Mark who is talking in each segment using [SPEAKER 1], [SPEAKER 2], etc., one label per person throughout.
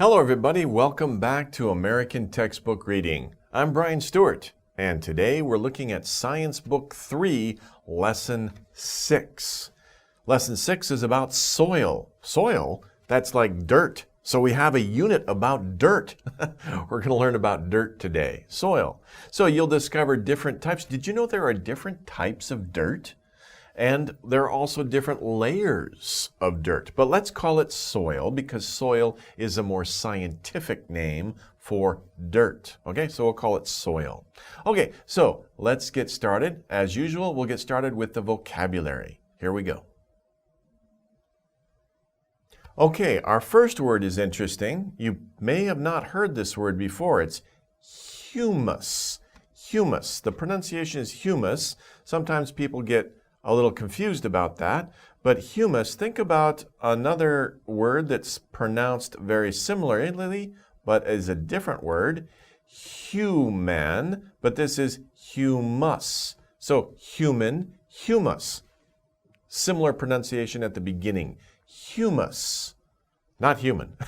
[SPEAKER 1] Hello everybody, welcome back to American Textbook Reading. I'm Brian Stuart, and today we're looking at Science Book 3, Lesson 6. Lesson 6 is about soil. Soil, that's like dirt. So we have a unit about dirt. We're going to learn about dirt today, soil. So you'll discover different types. Did you know there are different types of dirt? And there are also different layers of dirt. But let's call it soil because soil is a more scientific name for dirt. Okay, so we'll call it soil. Okay, so let's get started. As usual, we'll get started with the vocabulary. Here we go. Okay, our first word is interesting. You may have not heard this word before. It's humus. Humus. The pronunciation is humus. Sometimes people get a little confused about that, but humus, think about another word that's pronounced very similarly, but is a different word, human, but this is humus. So human, humus. Similar pronunciation at the beginning, humus, not human.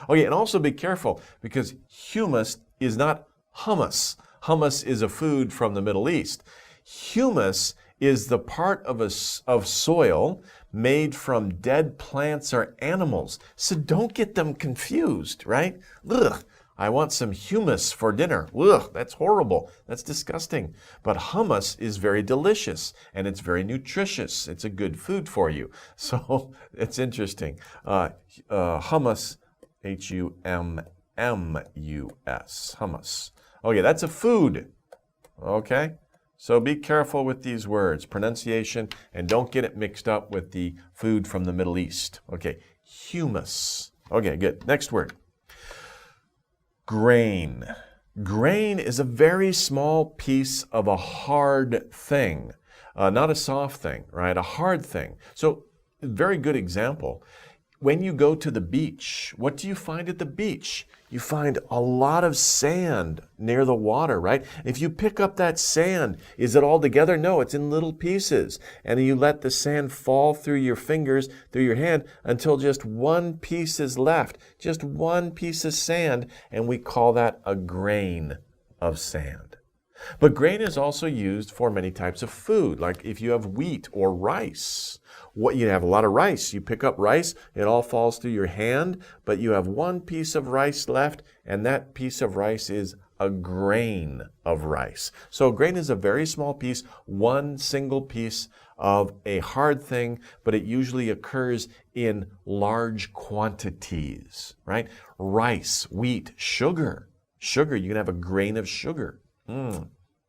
[SPEAKER 1] Okay, and also be careful because humus is not hummus. Hummus is a food from the Middle East. Humus is the part of soil made from dead plants or animals. So don't get them confused, right? Ugh, I want some humus for dinner. Ugh, that's horrible. That's disgusting. But hummus is very delicious and it's very nutritious. It's a good food for you. So it's interesting. Hummus, H-U-M-M-U-S, hummus. Okay, that's a food. Okay? So be careful with these words, pronunciation, and don't get it mixed up with the food from the Middle East. Okay, humus. Okay, good. Next word. Grain. Grain is a very small piece of a hard thing, not a soft thing, right? A hard thing. So, very good example. When you go to the beach, what do you find at the beach? You find a lot of sand near the water, right? If you pick up that sand, is it all together? No, it's in little pieces. And you let the sand fall through your fingers, through your hand, until just one piece is left. Just one piece of sand, and we call that a grain of sand. But grain is also used for many types of food, like if you have wheat or rice. You have a lot of rice. You pick up rice, it all falls through your hand, but you have one piece of rice left, and that piece of rice is a grain of rice. So a grain is a very small piece, one single piece of a hard thing, but it usually occurs in large quantities, right? Rice, wheat, sugar. Sugar, you can have a grain of sugar.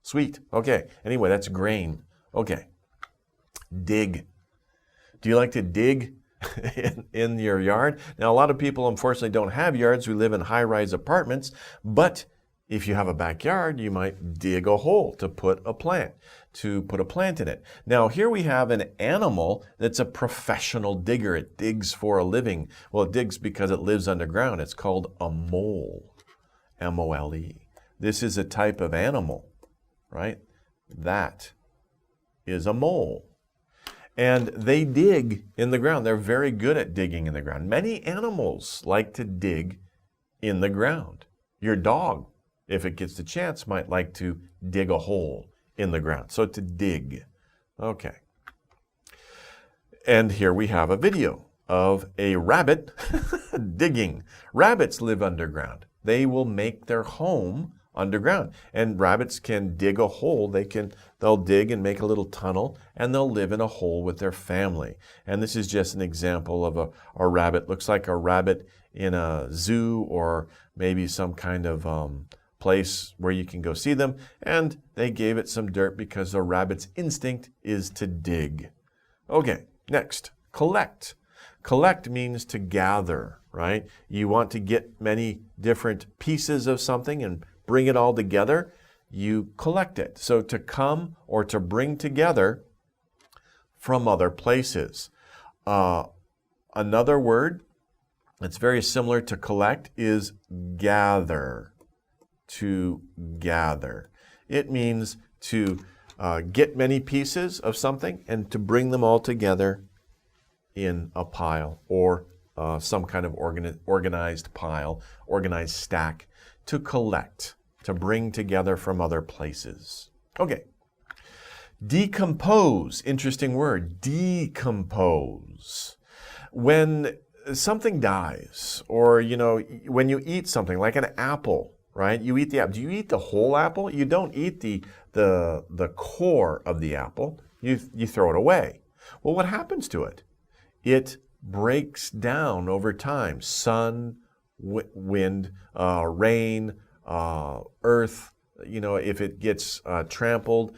[SPEAKER 1] Sweet. Okay. Anyway, that's grain. Okay. Dig. Do you like to dig in your yard? Now, a lot of people, unfortunately, don't have yards. We live in high-rise apartments. But if you have a backyard, you might dig a hole to put a plant in it. Now, here we have an animal that's a professional digger. It digs for a living. Well, it digs because it lives underground. It's called a mole, M-O-L-E. This is a type of animal, right? That is a mole. And they dig in the ground. They're very good at digging in the ground. Many animals like to dig in the ground. Your dog, if it gets the chance, might like to dig a hole in the ground. So to dig. Okay. And here we have a video of a rabbit digging. Rabbits live underground. They will make their home underground. And rabbits can dig a hole. They'll dig and make a little tunnel, and they'll live in a hole with their family. And this is just an example of a rabbit. Looks like a rabbit in a zoo or maybe some kind of place where you can go see them. And they gave it some dirt because a rabbit's instinct is to dig. Okay, next, collect. Collect means to gather, right? You want to get many different pieces of something and bring it all together, you collect it. So to come or to bring together from other places. Another word that's very similar to collect is gather. To gather. It means to get many pieces of something and to bring them all together in a pile or some kind of organized pile, organized stack to collect, to bring together from other places. Okay. Decompose, interesting word, decompose. When something dies, or, you know, when you eat something like an apple, right? You eat the apple. Do you eat the whole apple? You don't eat the core of the apple. You throw it away. Well, what happens to it? It breaks down over time. Sun, wind, rain, earth, you know, if it gets trampled,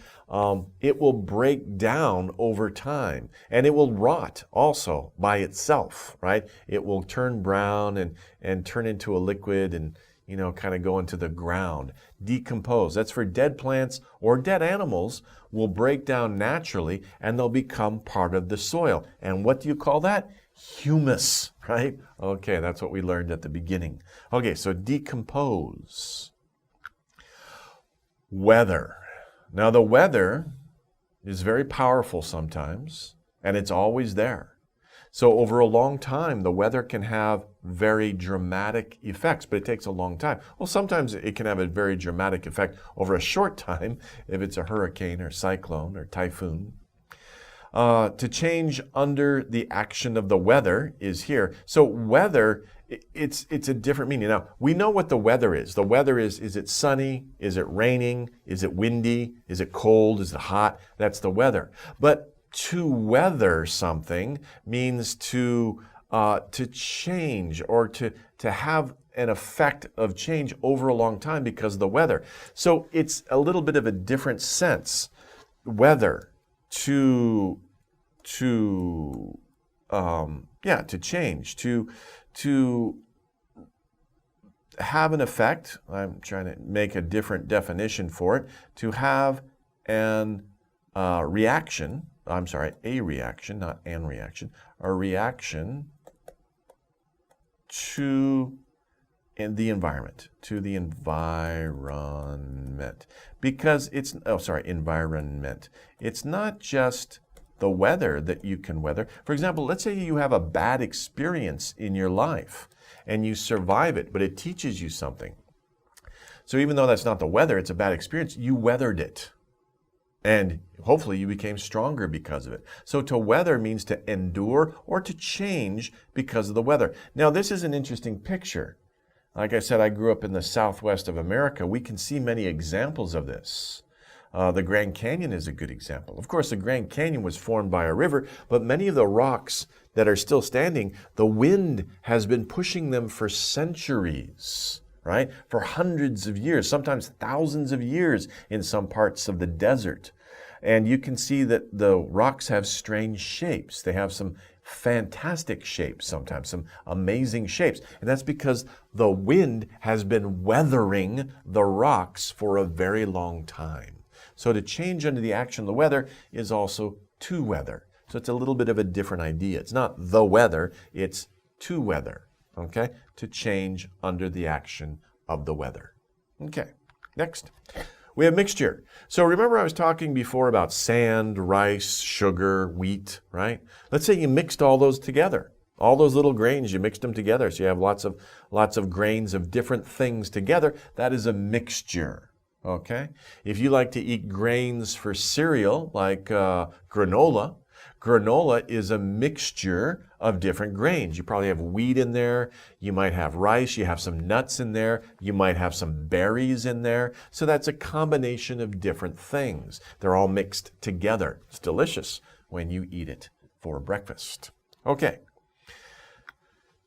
[SPEAKER 1] it will break down over time, and it will rot also by itself, right? It will turn brown and turn into a liquid and, you know, kind of go into the ground, decompose. That's for dead plants or dead animals will break down naturally, and they'll become part of the soil. And what do you call that? Humus, right? Okay, that's what we learned at the beginning. Okay, so decompose. Weather. Now the weather is very powerful sometimes, and it's always there. So over a long time, the weather can have very dramatic effects, but it takes a long time. Well, sometimes it can have a very dramatic effect over a short time, if it's a hurricane or cyclone or typhoon. To change under the action of the weather is here. So weather, it's a different meaning. Now, we know what the weather is. The weather is it sunny? Is it raining? Is it windy? Is it cold? Is it hot? That's the weather. But to weather something means to change, or to have an effect of change over a long time because of the weather. So it's a little bit of a different sense. Weather, to change, to have an effect. I'm trying to make a different definition for it. To have an reaction. I'm sorry, a reaction, not an reaction. A reaction to the environment, because it's, environment. It's not just the weather that you can weather. For example, let's say you have a bad experience in your life and you survive it, but it teaches you something. So even though that's not the weather, it's a bad experience, you weathered it. And hopefully you became stronger because of it. So to weather means to endure or to change because of the weather. Now this is an interesting picture. Like I said, I grew up in the southwest of America. We can see many examples of this. The Grand Canyon is a good example. Of course, the Grand Canyon was formed by a river, but many of the rocks that are still standing, the wind has been pushing them for centuries, right? For hundreds of years, sometimes thousands of years in some parts of the desert. And you can see that the rocks have strange shapes. They have some fantastic shapes sometimes, some amazing shapes. And that's because the wind has been weathering the rocks for a very long time. So to change under the action of the weather is also to weather. So it's a little bit of a different idea. It's not the weather, it's to weather, okay? To change under the action of the weather. Okay, next. We have mixture. So remember I was talking before about sand, rice, sugar, wheat, right? Let's say you mixed all those together. All those little grains, you mixed them together. So you have lots of grains of different things together. That is a mixture, okay? If you like to eat grains for cereal, like granola, granola is a mixture of different grains. You probably have wheat in there, you might have rice, you have some nuts in there, you might have some berries in there. So that's a combination of different things. They're all mixed together. It's delicious when you eat it for breakfast. Okay.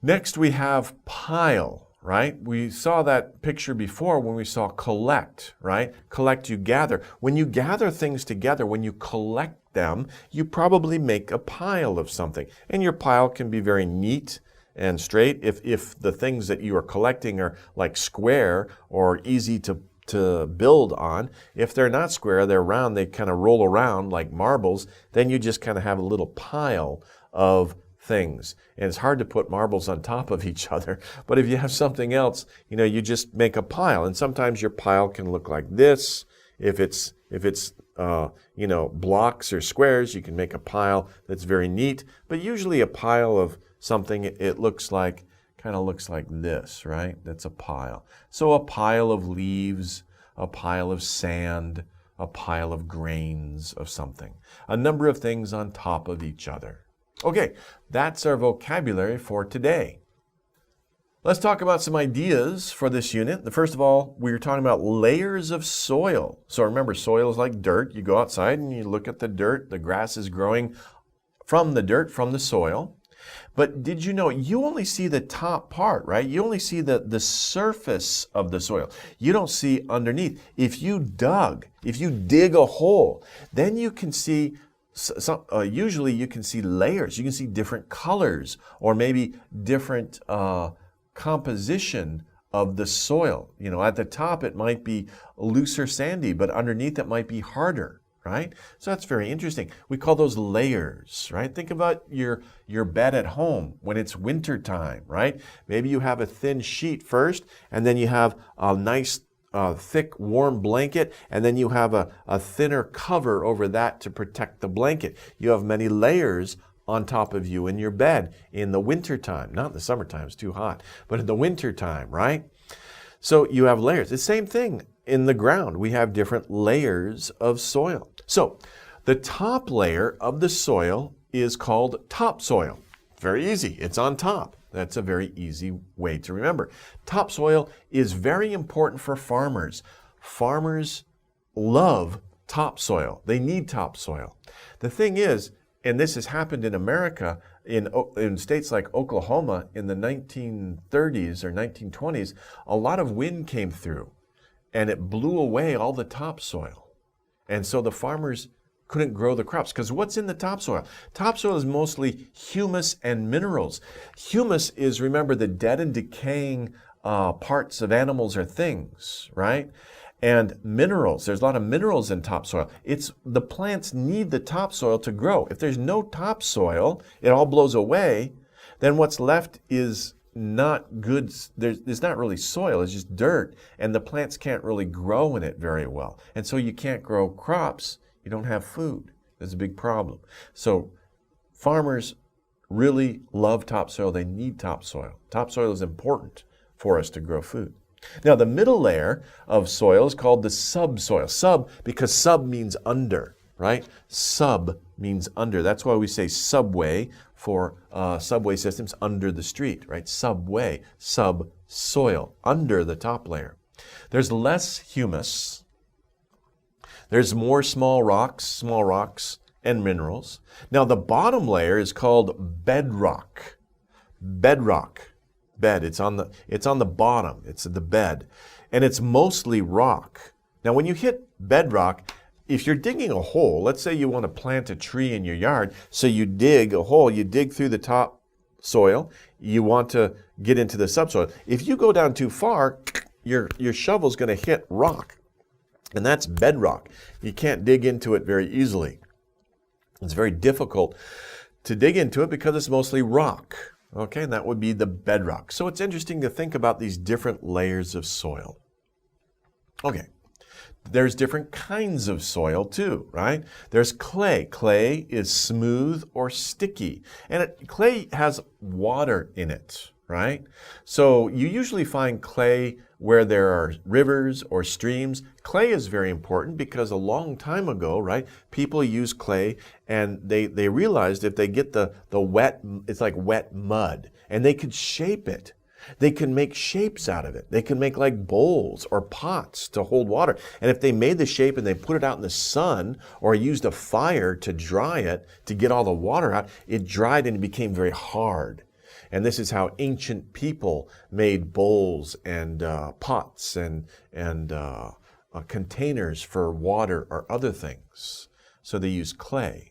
[SPEAKER 1] Next we have pile, right? We saw that picture before when we saw collect, right? Collect, you gather. When you gather things together, when you collect them, you probably make a pile of something. And your pile can be very neat and straight. If the things that you are collecting are like square or easy to build on, if they're not square, they're round, they kind of roll around like marbles, then you just kind of have a little pile of things. And it's hard to put marbles on top of each other. But if you have something else, you know, you just make a pile. And sometimes your pile can look like this. If it's blocks or squares, you can make a pile that's very neat. But usually a pile of something, it looks like, kind of looks like this, right? That's a pile. So a pile of leaves, a pile of sand, a pile of grains of something. A number of things on top of each other. Okay, that's our vocabulary for today. Let's talk about some ideas for this unit. First of all, we were talking about layers of soil. So remember, soil is like dirt. You go outside and you look at the dirt. The grass is growing from the dirt, from the soil. But did you know, you only see the top part, right? You only see the surface of the soil. You don't see underneath. If you dig a hole, then you can see, usually you can see layers. You can see different colors or maybe different composition of the soil. You know, at the top it might be looser sandy, but underneath it might be harder, right? So that's very interesting. We call those layers, right? Think about your bed at home when it's winter time, right? Maybe you have a thin sheet first, and then you have a nice thick warm blanket, and then you have a thinner cover over that to protect the blanket. You have many layers on top of you in your bed in the winter time. Not in the summertime, it's too hot, but in the winter time, right? So you have layers. The same thing in the ground. We have different layers of soil. So the top layer of the soil is called topsoil. Very easy. It's on top. That's a very easy way to remember. Topsoil is very important for farmers. Farmers love topsoil. They need topsoil. The thing is, and this has happened in America, in states like Oklahoma in the 1930s or 1920s, a lot of wind came through and it blew away all the topsoil. And so the farmers couldn't grow the crops. Because what's in the topsoil? Topsoil is mostly humus and minerals. Humus is, remember, the dead and decaying parts of animals or things, right? And minerals, there's a lot of minerals in topsoil. The plants need the topsoil to grow. If there's no topsoil, it all blows away, then what's left is not good. There's not really soil, it's just dirt, and the plants can't really grow in it very well. And so you can't grow crops, you don't have food. There's a big problem. So farmers really love topsoil, they need topsoil. Topsoil is important for us to grow food. Now, the middle layer of soil is called the subsoil. Sub, because sub means under, right? Sub means under. That's why we say subway for subway systems, under the street, right? Subway, subsoil, under the top layer. There's less humus. There's more small rocks, and minerals. Now, the bottom layer is called bedrock. Bedrock. Bed. It's on the bottom. It's the bed. And it's mostly rock. Now, when you hit bedrock, if you're digging a hole, let's say you want to plant a tree in your yard, so you dig a hole, you dig through the top soil, you want to get into the subsoil. If you go down too far, your shovel's going to hit rock. And that's bedrock. You can't dig into it very easily. It's very difficult to dig into it because it's mostly rock. Okay, and that would be the bedrock. So it's interesting to think about these different layers of soil. Okay, there's different kinds of soil too, right? There's clay. Clay is smooth or sticky, and clay has water in it, right? So you usually find clay where there are rivers or streams. Clay is very important because a long time ago, right, people used clay and they realized if they get the wet, it's like wet mud, and they could shape it. They can make shapes out of it. They can make like bowls or pots to hold water. And if they made the shape and they put it out in the sun or used a fire to dry it to get all the water out, it dried and it became very hard. And this is how ancient people made bowls and pots and containers for water or other things. So they use clay.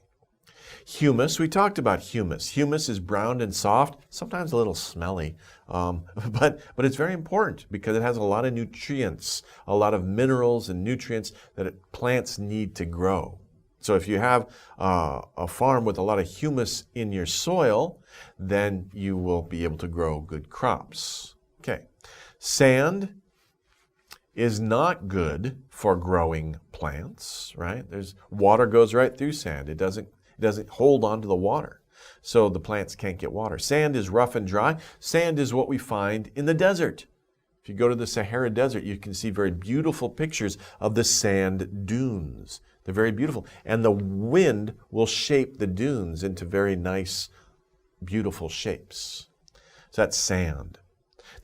[SPEAKER 1] Humus, we talked about humus. Humus is brown and soft, sometimes a little smelly, but it's very important because it has a lot of nutrients, a lot of minerals and nutrients that plants need to grow. So if you have a farm with a lot of humus in your soil, then you will be able to grow good crops. Okay. Sand is not good for growing plants, right? Water goes right through sand. It doesn't hold on to the water. so the plants can't get water. Sand is rough and dry. Sand is what we find in the desert. If you go to the Sahara Desert, you can see very beautiful pictures of the sand dunes. They're very beautiful. And the wind will shape the dunes into very nice, beautiful shapes. So that's sand.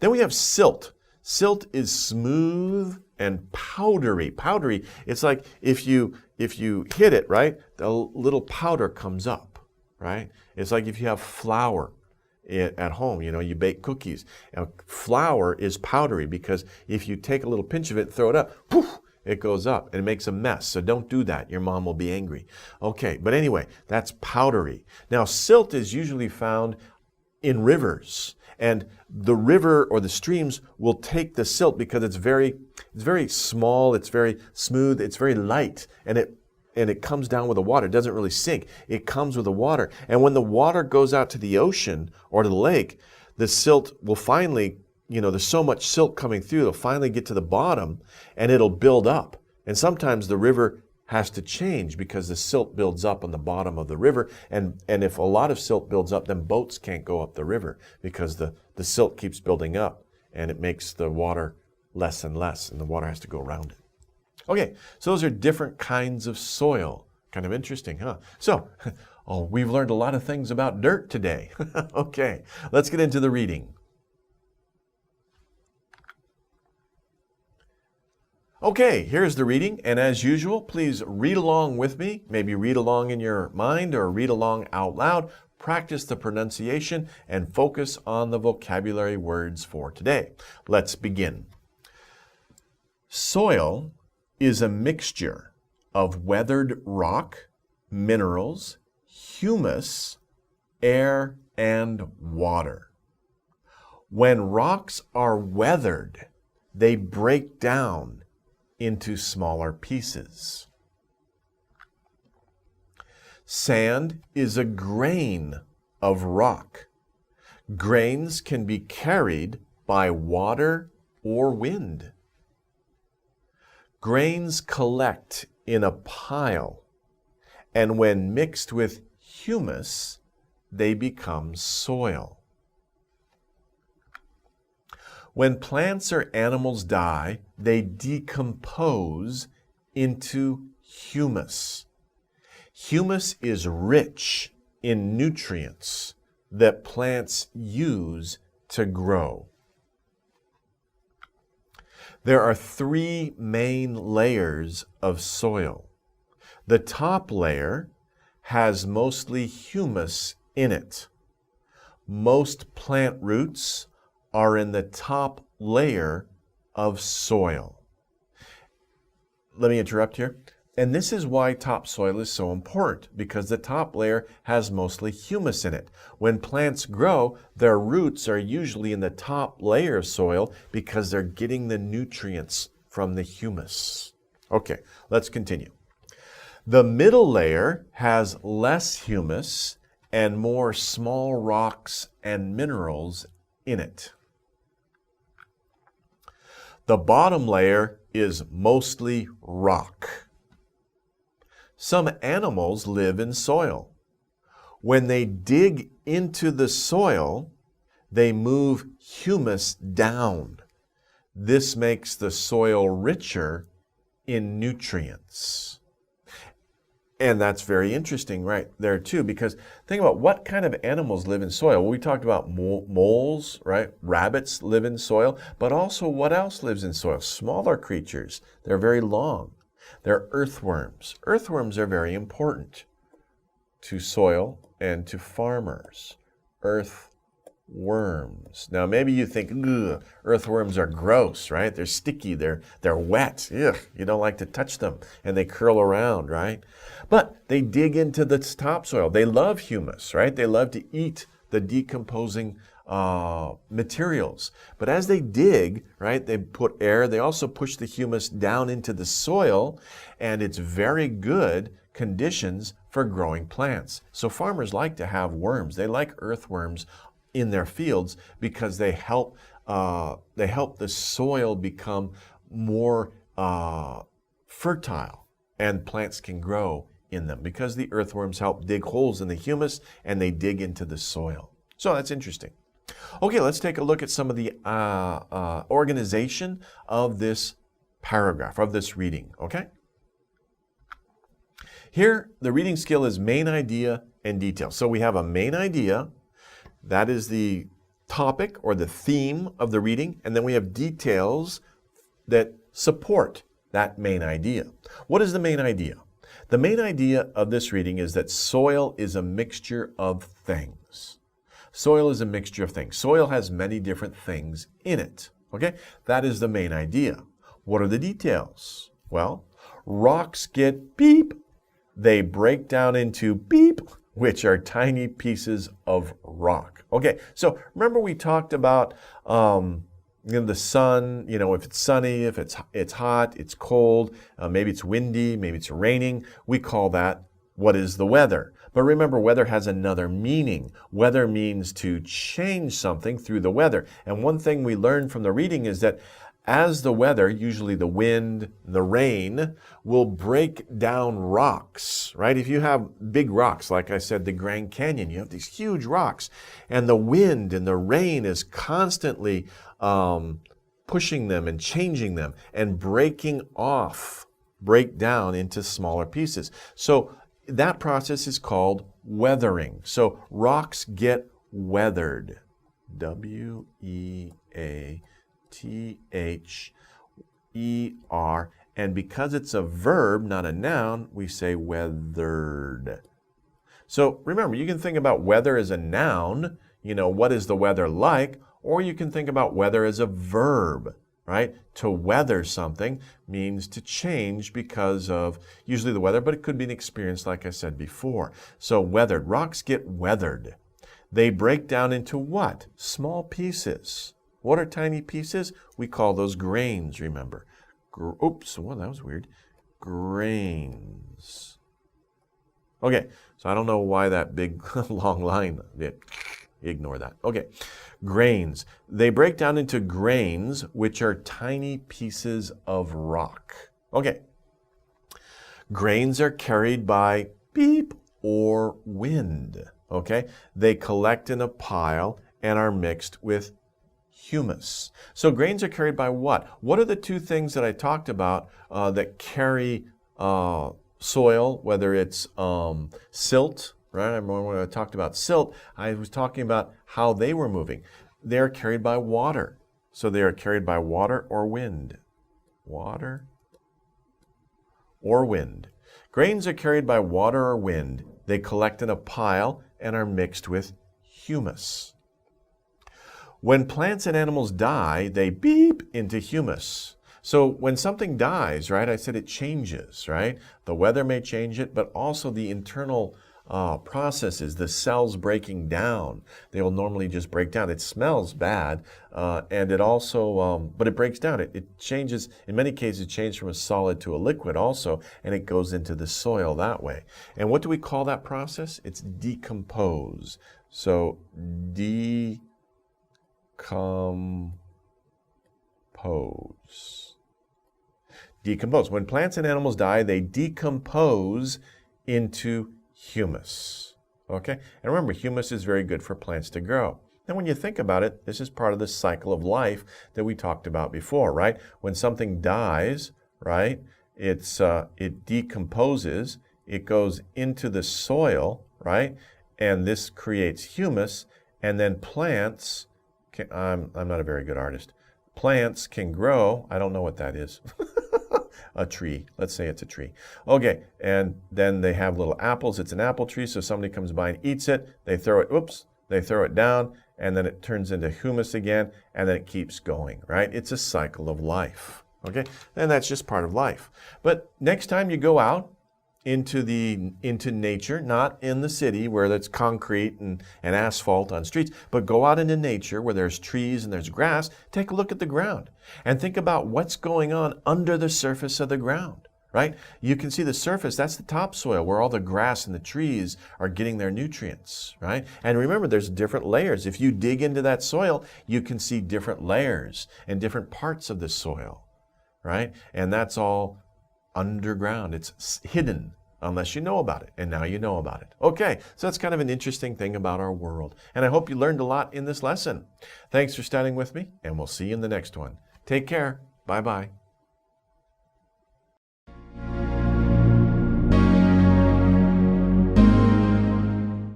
[SPEAKER 1] Then we have silt. Silt is smooth and powdery. Powdery, it's like if you hit it, right, a little powder comes up, right? It's like if you have flour at home, you know, you bake cookies. Now, flour is powdery because if you take a little pinch of it and throw it up, poof, it goes up and it makes a mess. So don't do that. Your mom will be angry. Okay, but anyway, that's powdery. Now, silt is usually found in rivers. And the river or the streams will take the silt because it's very small, it's very smooth, it's very light, and it comes down with the water. It doesn't really sink. It comes with the water. And when the water goes out to the ocean or to the lake, the silt will finally, you know, there's so much silt coming through, it'll finally get to the bottom and it'll build up. And sometimes the river has to change because the silt builds up on the bottom of the river. And if a lot of silt builds up, then boats can't go up the river because the silt keeps building up and it makes the water less and less, and the water has to go around it. Okay, so those are different kinds of soil. Kind of interesting, huh? So, we've learned a lot of things about dirt today. Okay, let's get into the reading. Okay, here's the reading, and as usual, please read along with me. Maybe read along in your mind or read along out loud. Practice the pronunciation and focus on the vocabulary words for today. Let's begin. Soil is a mixture of weathered rock, minerals, humus, air, and water. When rocks are weathered, they break down into smaller pieces. Sand is a grain of rock. Grains can be carried by water or wind. Grains collect in a pile, and when mixed with humus, they become soil. When plants or animals die, they decompose into humus. Humus is rich in nutrients that plants use to grow. There are three main layers of soil. The top layer has mostly humus in it. Most plant roots are in the top layer of soil. Let me interrupt here. And this is why topsoil is so important, because the top layer has mostly humus in it. When plants grow, their roots are usually in the top layer of soil because they're getting the nutrients from the humus. Okay, let's continue. The middle layer has less humus and more small rocks and minerals in it. The bottom layer is mostly rock. Some animals live in soil. When they dig into the soil, they move humus down. This makes the soil richer in nutrients. And that's very interesting right there too, because think about what kind of animals live in soil. Well, we talked about moles, right? Rabbits live in soil, but also what else lives in soil? Smaller creatures. They're very long. They're earthworms. Earthworms are very important to soil and to farmers. Earthworms. Now maybe you think, ugh, earthworms are gross, right? They're sticky, they're wet. Ugh, you don't like to touch them, and they curl around, right? But they dig into the topsoil. They love humus, right? They love to eat the decomposing materials. But as they dig, right, they put air, they also push the humus down into the soil, and it's very good conditions for growing plants. So farmers like to have worms. They like earthworms in their fields because they help the soil become more fertile, and plants can grow in them because the earthworms help dig holes in the humus and they dig into the soil. So that's interesting. Okay, let's take a look at some of the organization of this paragraph, of this reading, okay? Here, the reading skill is main idea and detail. So we have a main idea, that is the topic or the theme of the reading, and then we have details that support that main idea. What is the main idea? The main idea of this reading is that soil is a mixture of things. Soil is a mixture of things. Soil has many different things in it. Okay? That is the main idea. What are the details? Well, rocks get beep. They break down into beep, which are tiny pieces of rock. Okay, so remember we talked about the sun, if it's sunny, if it's hot, it's cold, maybe it's windy, maybe it's raining. We call that what is the weather. But remember, weather has another meaning. Weather means to change something through the weather. And one thing we learned from the reading is that as the weather, usually the wind, the rain, will break down rocks, right? If you have big rocks, like I said, the Grand Canyon, you have these huge rocks, and the wind and the rain is constantly pushing them and changing them and break down into smaller pieces. So that process is called weathering. So rocks get weathered. W-E-A-T-H-E-R. And because it's a verb, not a noun, we say weathered. So remember, you can think about weather as a noun, what is the weather like? Or you can think about weather as a verb, right? To weather something means to change because of usually the weather, but it could be an experience like I said before. So weathered, rocks get weathered. They break down into what? Small pieces. What are tiny pieces? We call those grains, remember. Oops, well, that was weird. Grains. Okay, so I don't know why that big long line, ignore that. Okay, grains. They break down into grains, which are tiny pieces of rock. Okay, grains are carried by beep or wind. Okay, they collect in a pile and are mixed with humus. So grains are carried by what? What are the two things that I talked about that carry soil, whether it's silt, right? I remember when I talked about silt, I was talking about how they were moving. They're carried by water. So they are carried by water or wind. Water or wind. Grains are carried by water or wind. They collect in a pile and are mixed with humus. When plants and animals die, they beep into humus. So when something dies, right, I said it changes, right? The weather may change it, but also the internal processes, the cells breaking down. They will normally just break down. It smells bad, and it also, but it breaks down. It changes, in many cases, it changes from a solid to a liquid also, and it goes into the soil that way. And what do we call that process? It's decompose. So Decompose. When plants and animals die, they decompose into humus. Okay? And remember, humus is very good for plants to grow. And when you think about it, this is part of the cycle of life that we talked about before, right? When something dies, right, it decomposes, it goes into the soil, right? And this creates humus, and then plants I'm not a very good artist. Plants can grow. I don't know what that is. A tree. Let's say it's a tree. Okay, and then they have little apples. It's an apple tree, so somebody comes by and eats it. They throw it down, and then it turns into humus again, and then it keeps going, right? It's a cycle of life, okay? And that's just part of life. But next time you go out into nature, not in the city where there's concrete and asphalt on streets, but go out into nature where there's trees and there's grass, take a look at the ground and think about what's going on under the surface of the ground, right? You can see the surface, that's the topsoil where all the grass and the trees are getting their nutrients, right? And remember, there's different layers. If you dig into that soil, you can see different layers and different parts of the soil, right? And that's all underground. It's hidden, unless you know about it. And now you know about it. Okay, so that's kind of an interesting thing about our world. And I hope you learned a lot in this lesson. Thanks for studying with me, and we'll see you in the next one. Take care. Bye-bye.